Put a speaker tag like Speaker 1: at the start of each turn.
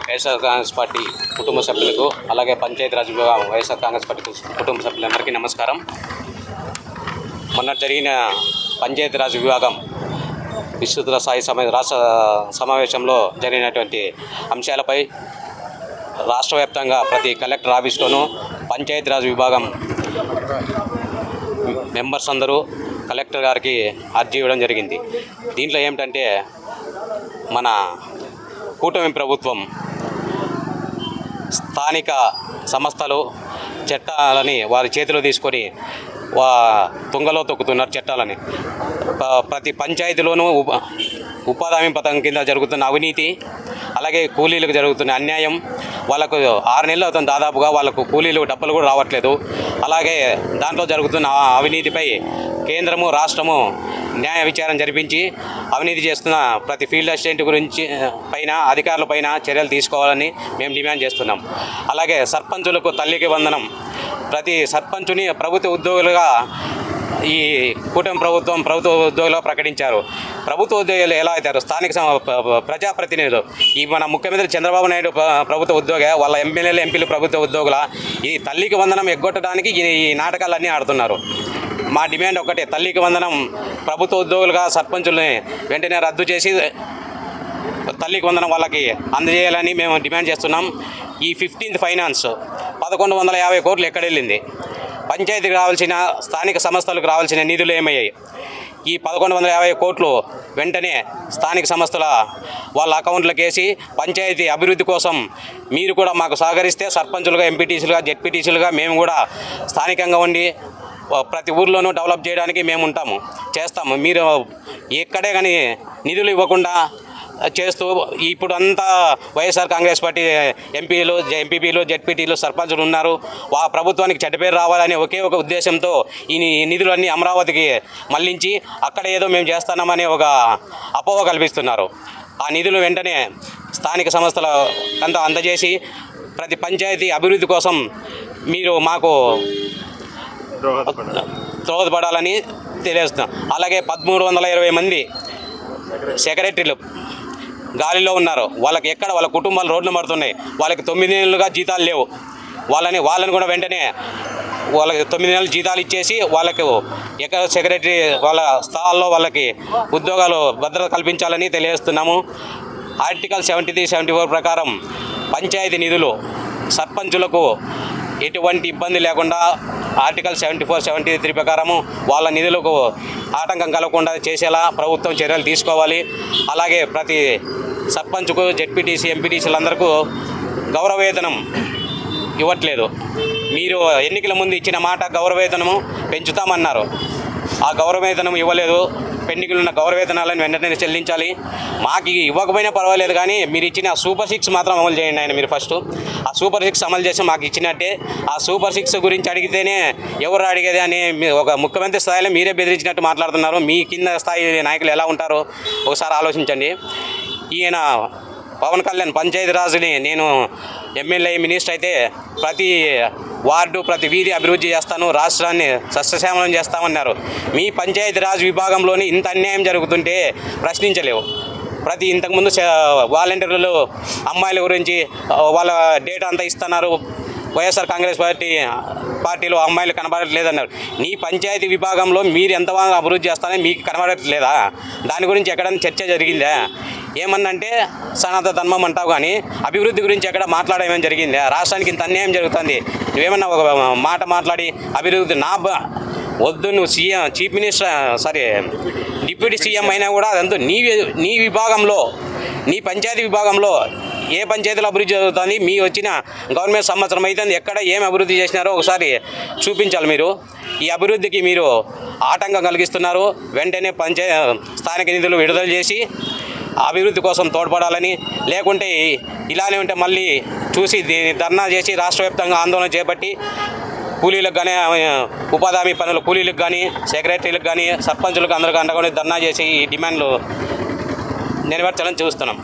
Speaker 1: YSR Congress party కుటుంబ సభ్యులకు అలాగే పంచాయతీరాజ్ విభాగం వైఎస్ఆర్ కాంగ్రెస్ పార్టీ కుటుంబ సభ్యులందరికీ నమస్కారం. మొన్న జరిగిన పంచాయతీరాజ్ విభాగం విస్తృత స్థాయి రాష్ట్ర సమావేశంలో జరిగినటువంటి అంశాలపై రాష్ట్ర వ్యాప్తంగా ప్రతి కలెక్టర్ ఆఫీస్లోనూ పంచాయతీరాజ్ విభాగం మెంబర్స్ అందరూ కలెక్టర్ గారికి అర్జీ ఇవ్వడం జరిగింది. దీంట్లో ఏమిటంటే మన కూటమి ప్రభుత్వం స్థానిక సంస్థలు చట్టాలని వారి చేతిలో తీసుకొని తుంగలో తొక్కుతున్నారు. చట్టాలని ప్రతి పంచాయతీలోనూ ఉపాధి హామీ పథకం కింద జరుగుతున్న అవినీతి, అలాగే కూలీలకు జరుగుతున్న అన్యాయం, వాళ్ళకు 6 నెలలు అవుతుంది దాదాపుగా, వాళ్ళకు కూలీలు డబ్బులు కూడా రావట్లేదు. అలాగే దాంట్లో జరుగుతున్న అవినీతిపై కేంద్రము రాష్ట్రము న్యాయ విచారణ జరిపించి అవినీతి చేస్తున్న ప్రతి ఫీల్డ్ అసిస్టెంట్ గురించి అధికారులపైన చర్యలు తీసుకోవాలని మేము డిమాండ్ చేస్తున్నాం. అలాగే సర్పంచులకు తల్లికి వందనం, ప్రతి సర్పంచుని ప్రభుత్వ ఉద్యోగులుగా ఈ కూటమి ప్రభుత్వ ఉద్యోగులుగా ప్రకటించారు. ప్రభుత్వ ఉద్యోగులు ఎలా అవుతారు? స్థానిక ప్రజాప్రతినిధులు. ఈ మన ముఖ్యమంత్రి చంద్రబాబు నాయుడు ప్రభుత్వ ఉద్యోగ, వాళ్ళ ఎమ్మెల్యేలు ఎంపీలు ప్రభుత్వ ఉద్యోగుల. ఈ తల్లికి వందనం ఎగ్గొట్టడానికి ఈ నాటకాలన్నీ ఆడుతున్నారు. మా డిమాండ్ ఒకటే, తల్లికి వందనం ప్రభుత్వ ఉద్యోగులుగా సర్పంచుల్ని వెంటనే రద్దు చేసి తల్లికి వందనం వాళ్ళకి అందజేయాలని మేము డిమాండ్ చేస్తున్నాం. ఈ 15th ఫైనాన్స్ 1150 కోట్లు ఎక్కడ వెళ్ళింది? పంచాయతీకి రావాల్సిన, స్థానిక సంస్థలకు రావాల్సిన నిధులు ఏమయ్యాయి? ఈ 1150 కోట్లు వెంటనే స్థానిక సంస్థల వాళ్ళ అకౌంట్లకు వేసి పంచాయతీ అభివృద్ధి కోసం మీరు కూడా మాకు సహకరిస్తే సర్పంచులుగా, ఎంపీటీసీలుగా, జెడ్పీటీసీలుగా మేము కూడా స్థానికంగా ఉండి ప్రతి ఊర్లోనూ డెవలప్ చేయడానికి మేము చేస్తాము. మీరు ఎక్కడే కానీ నిధులు ఇవ్వకుండా చేస్తూ ఇప్పుడు అంతా వైఎస్ఆర్ కాంగ్రెస్ పార్టీ ఎంపీలు, ఎంపీపీలు, జెడ్పీటీలు, సర్పంచులు ఉన్నారు. ప్రభుత్వానికి చెడ్డ పేరు రావాలని ఒకే ఒక ఉద్దేశంతో ఈ నిధులన్నీ అమరావతికి మళ్లించి అక్కడ ఏదో మేము చేస్తున్నామని ఒక అపోహ కల్పిస్తున్నారు. ఆ నిధులు వెంటనే స్థానిక సంస్థల అంతా అందజేసి ప్రతి పంచాయతీ అభివృద్ధి కోసం మీరు మాకు దోహదపడాలని తెలియజేస్తున్నాం. అలాగే 1320 మంది సెక్రటరీలు గాలిలో ఉన్నారు. వాళ్ళకి ఎక్కడ వాళ్ళ కుటుంబాలు రోడ్లు మారుతున్నాయి. వాళ్ళకి 9 నెలలుగా జీతాలు లేవు. వాళ్ళని కూడా వెంటనే వాళ్ళకి 9 నెలలు జీతాలు ఇచ్చేసి వాళ్ళకు ఎక్కడ సెక్రటరీ వాళ్ళ స్థానాల్లో వాళ్ళకి ఉద్యోగాలు భద్రత కల్పించాలని తెలియజేస్తున్నాము. ఆర్టికల్ 73, 74 ప్రకారం పంచాయతీ నిధులు సర్పంచులకు ఎటువంటి ఇబ్బంది లేకుండా ఆర్టికల్ 74, 73 ప్రకారము వాళ్ళ నిధులకు ఆటంకం కలగకుండా చేసేలా ప్రభుత్వం చర్యలు తీసుకోవాలి. అలాగే ప్రతి సర్పంచ్కు, జెడ్పీటీసీ, ఎంపీటీసీలందరికీ గౌరవవేతనం ఇవ్వట్లేదు. మీరు ఎన్నికల ముందు ఇచ్చిన మాట గౌరవవేతనము పెంచుతామన్నారు. ఆ గౌరవవేతనం ఇవ్వలేదు. పెండింగ్లున్న గౌరవవేతనాలను వెంటనే చెల్లించాలి. మాకు ఇవ్వకపోయినా పర్వాలేదు, కానీ మీరు ఇచ్చిన సూపర్ 6 మాత్రం అమలు చేయండి. ఆయన మీరు ఫస్ట్ ఆ సూపర్ 6 అమలు చేసి మాకు ఇచ్చినట్టే. ఆ సూపర్ 6 గురించి అడిగితేనే ఎవరు అడిగేది అని ఒక ముఖ్యమంత్రి స్థాయిలో మీరే బెదిరించినట్టు మాట్లాడుతున్నారు. మీ కింద స్థాయి నాయకులు ఎలా ఉంటారో ఒకసారి ఆలోచించండి. ఈయన పవన్ కళ్యాణ్ పంచాయతీరాజ్ని నేను ఎమ్మెల్యే మినిస్టర్ అయితే ప్రతి వార్డు, ప్రతి వీధి అభివృద్ధి చేస్తాను, రాష్ట్రాన్ని సస్యశ్యామలం చేస్తామన్నారు. మీ పంచాయతీరాజ్ విభాగంలోని ఇంత అన్యాయం జరుగుతుంటే ప్రశ్నించలేవు. ఇంతకుముందు వాలంటీర్లు అమ్మాయిల గురించి వాళ్ళ డేటా అంతా ఇస్తున్నారు. వైఎస్ఆర్ కాంగ్రెస్ పార్టీలో అమ్మాయిలు కనబడట్లేదన్నారు. నీ పంచాయతీ విభాగంలో మీరు ఎంత బాగా అభివృద్ధి చేస్తారని మీకు కనబడట్లేదా? దాని గురించి ఎక్కడైనా చర్చ జరిగిందా? ఏమన్నంటే సనాతన ధర్మం అంటావు, కానీ అభివృద్ధి గురించి ఎక్కడ మాట్లాడేమేమి జరిగిందా? రాష్ట్రానికి ఇంత అన్యాయం జరుగుతుంది, నువ్వేమన్నా ఒక మాట మాట్లాడి అభివృద్ధి వద్దు. నువ్వు చీఫ్ మినిస్టర్ డిప్యూటీ సీఎం అయినా కూడా అదంతా నీ విభాగంలో, నీ పంచాయతీ విభాగంలో ఏ పంచాయతీలో అభివృద్ధి జరుగుతుంది? మీ వచ్చిన గవర్నమెంట్ సంవత్సరం అయితే ఎక్కడ ఏం అభివృద్ధి చేసినారో ఒకసారి చూపించాలి. మీరు ఈ అభివృద్ధికి మీరు ఆటంకం కలిగిస్తున్నారు. వెంటనే స్థానిక నిధులు విడుదల చేసి అభివృద్ధి కోసం తోడ్పడాలని, లేకుంటే ఇలానే ఉంటే మళ్ళీ చూసి ధర్నా చేసి రాష్ట్ర వ్యాప్తంగా ఆందోళన చేపట్టి కూలీలకు కానీ, ఉపాధి హామీ పనుల కూలీలకు కానీ, సెక్రటరీలకు కానీ, సర్పంచులకు అందరికీ అండగా ధర్నా చేసి ఈ డిమాండ్లు నెరవేర్చాలని చూస్తున్నాం.